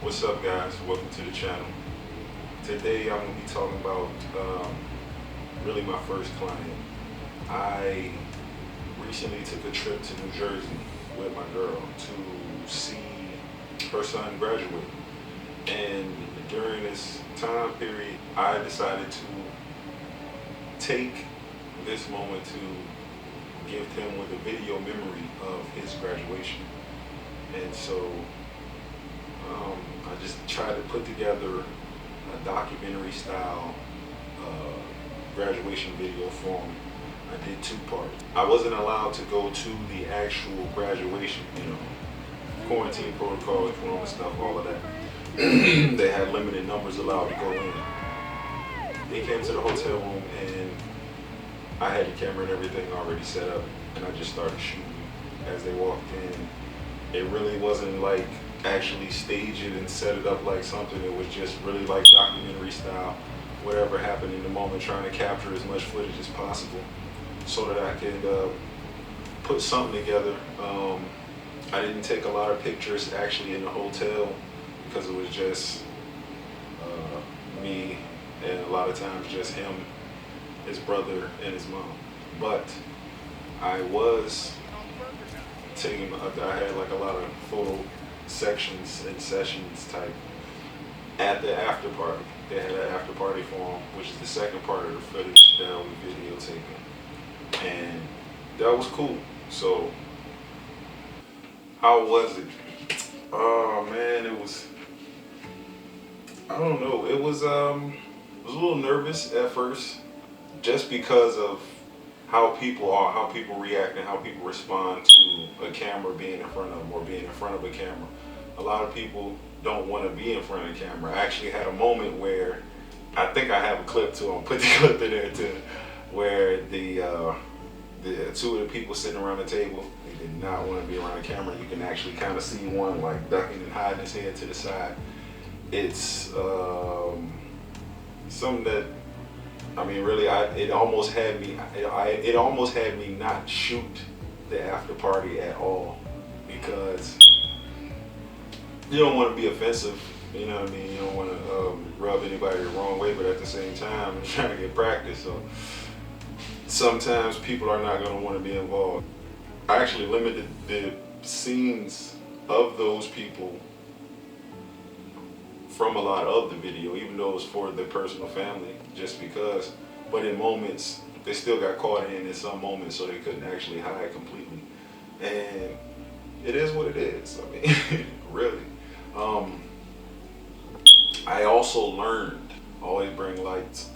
What's up, guys? Welcome to the channel. Today I'm going to be talking about really my first client. I recently took a trip to New Jersey with my girl to see her son graduate. And during this time period, I decided to take this moment to gift him with a video memory of his graduation. And so I just tried to put together a documentary style graduation video for him. I did two parts. I wasn't allowed to go to the actual graduation, quarantine protocols, corona stuff, all of that. They had limited numbers allowed to go in. They came to the hotel room and I had the camera and everything already set up, and I just started shooting as they walked in. It really wasn't like actually stage it and set it up like something. It was just really like documentary style. Whatever happened in the moment, trying to capture as much footage as possible so that I could put something together. I didn't take a lot of pictures actually in the hotel because it was just me and a lot of times just him, his brother, and his mom. But I was taking, I had like a lot of photo sections and sessions type at the after party. They had an after party for him, which is the second part of the footage that we videotaping, and that was cool. So how was it? Oh man, it was, I don't know, it was a little nervous at first just because of how people are, how people react, and how people respond to a camera being in front of them or being in front of a camera. A lot of people don't want to be in front of the camera. I actually had a moment where I think I have a clip too. I'll put the clip in there too, where the two of the people sitting around the table, they did not want to be around the camera. You can actually kind of see one like ducking and hiding his head to the side. It's something that, I mean, really, it almost had me not shoot the after party at all, because you don't want to be offensive, you know what I mean? You don't want to rub anybody the wrong way, but at the same time, you're trying to get practice. So sometimes people are not going to want to be involved. I actually limited the scenes of those people from a lot of the video, even though it was for their personal family, just because. But in moments, they still got caught in some moments, so they couldn't actually hide completely. And it is what it is. I mean, really. I also learned, always bring lights.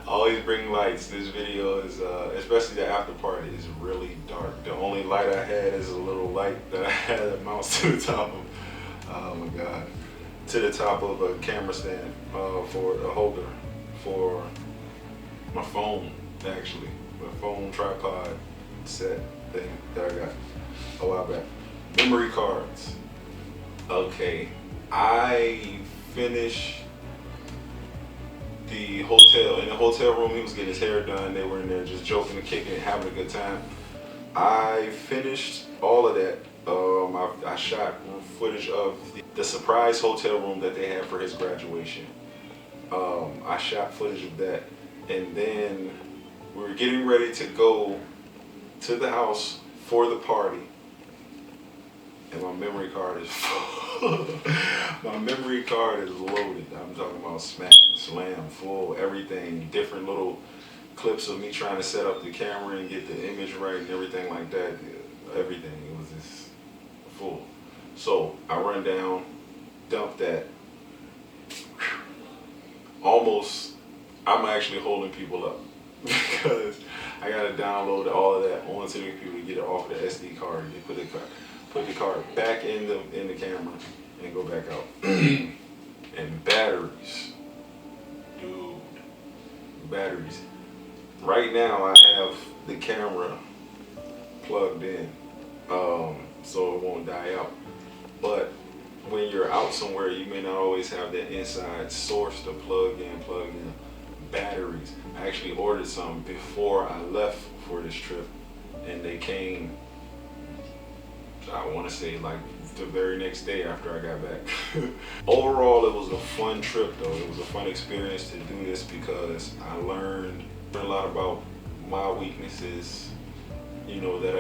Always bring lights. This video is, especially the after party, is really dark. The only light I had is a little light that I had that mounts to the top of, oh my God, to the top of a camera stand for a holder for my phone, actually. My phone tripod set thing that I got a while back. Memory cards. Okay, I finished the hotel. In the hotel room, he was getting his hair done. They were in there just joking and kicking and having a good time. I finished all of that. I shot footage of the surprise hotel room that they had for his graduation. I shot footage of that, and then we were getting ready to go to the house for the party, and my memory card is full. My memory card is loaded. I'm talking about smack, slam, full, everything, different little clips of me trying to set up the camera and get the image right and everything like that. Everything, it was just full. So I run down, dump that. Almost, I'm actually holding people up because I gotta download all of that onto the computer, get it off of the SD card, and put the card back in the camera and go back out. And batteries, dude, batteries. Right now I have the camera plugged in, so it won't die out. But when you're out somewhere, you may not always have that inside source to plug in batteries. I actually ordered some before I left for this trip, and they came, I want to say like the very next day after I got back. Overall, it was a fun trip though. It was a fun experience to do this because I learned a lot about my weaknesses, you know, that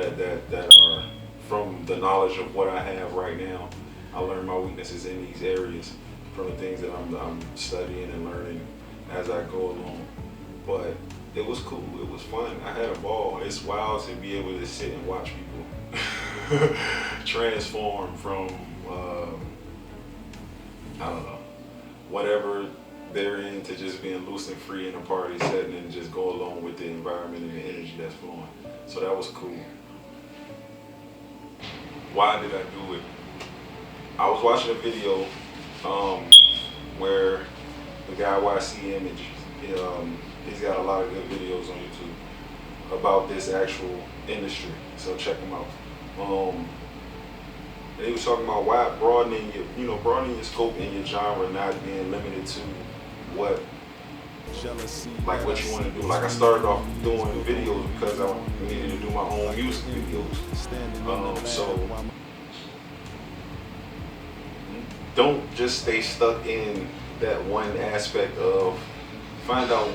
are from the knowledge of what I have right now. I learned my weaknesses in these areas from the things that I'm studying and learning as I go along. But it was cool. It was fun. I had a ball. It's wild to be able to sit and watch people transform from I don't know, whatever they're in, to just being loose and free in a party setting and just go along with the environment and the energy that's flowing. So that was cool. Why did I do it? I was watching a video where the guy YC Image, he's got a lot of good videos on YouTube about this actual industry, so check him out. And he was talking about why broadening your scope and your genre, not being limited to what you want to do. Like, I started off doing videos because I needed to do my own music videos. So don't just stay stuck in that one aspect of find out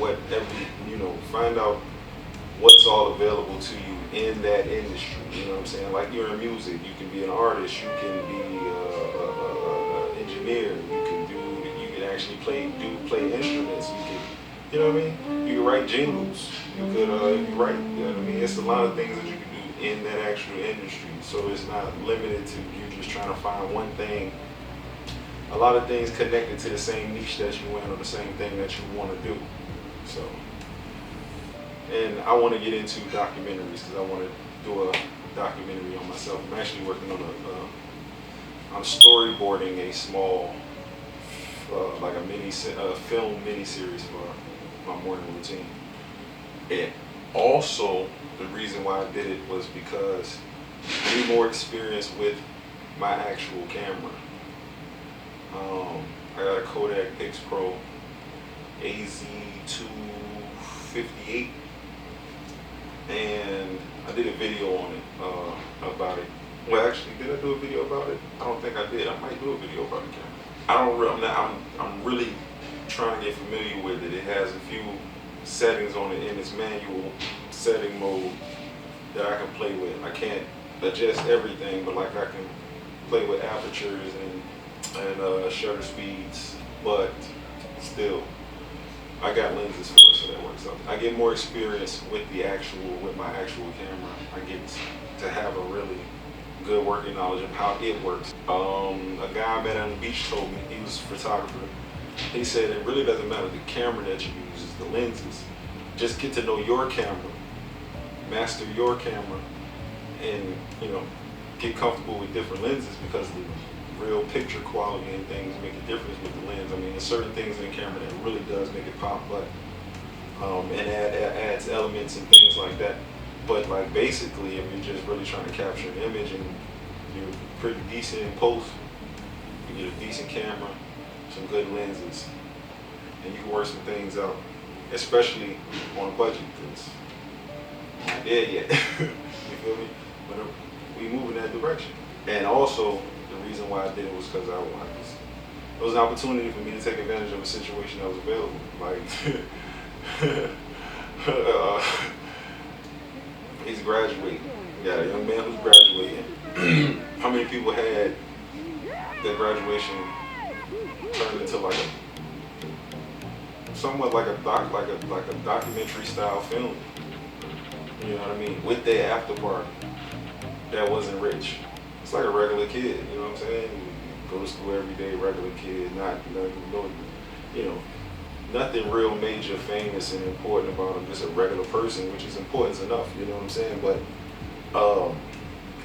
what's all available to you in that industry. You know what I'm saying? Like, you're in music, you can be an artist, you can be an engineer, you can actually play instruments, you know what I mean? You can write jingles, you could write, you know what I mean? It's a lot of things that you can do in that actual industry. So it's not limited to you just trying to find one thing. A lot of things connected to the same niche that you in, or the same thing that you want to do. So, and I want to get into documentaries because I want to do a documentary on myself. I'm actually working on I'm storyboarding a small, like a film mini-series for my morning routine. And also, the reason why I did it was because I need more experience with my actual camera. I got a Kodak Pix Pro AZ258, and I did a video on it, about it. Well, actually, did I do a video about it? I don't think I did. I might do a video about the camera. I'm really trying to get familiar with it. It has a few settings on it in its manual setting mode that I can play with. I can't adjust everything, but like I can play with apertures and shutter speeds, but still, I got lenses for it, so that works out. I get more experience with my actual camera. I get to have a really good working knowledge of how it works. A guy I met on the beach told me, he was a photographer. He said it really doesn't matter the camera that you use, it's the lenses. Just get to know your camera, master your camera, and get comfortable with different lenses, because the real picture quality and things make a difference with the lens. I mean, there's certain things in the camera that really does make it pop, but and adds elements and things like that. But like, basically, if you're just really trying to capture an image and you're pretty decent in post, you get a decent camera, some good lenses, and you can work some things out, especially on a budget, because I'm not there yet. You feel me? But we move in that direction. And also, the reason why I did it was because it was an opportunity for me to take advantage of a situation that was available. Like, he's graduating. We got a young man who's graduating. How many people had their graduation turned into like somewhat like a documentary style film? You know what I mean? With their after party that wasn't rich. It's like a regular kid, you know what I'm saying? You go to school every day, regular kid, nothing real major, famous, and important about him. Just a regular person, which is important enough, you know what I'm saying? But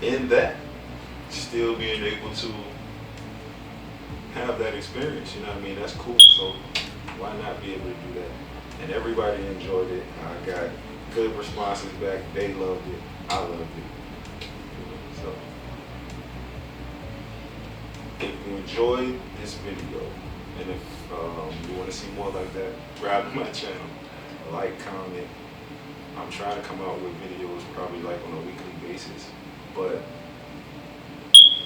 in that, still being able to have that experience, you know what I mean? That's cool. So why not be able to do that? And everybody enjoyed it. I got good responses back. They loved it. I loved it. So, if you enjoyed this video, and if you want to see more like that, subscribe to my channel, like, comment. I'm trying to come out with videos probably like on a weekly basis, but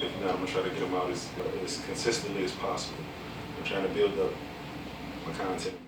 If not, I'm gonna try to get them out as consistently as possible. I'm trying to build up my content.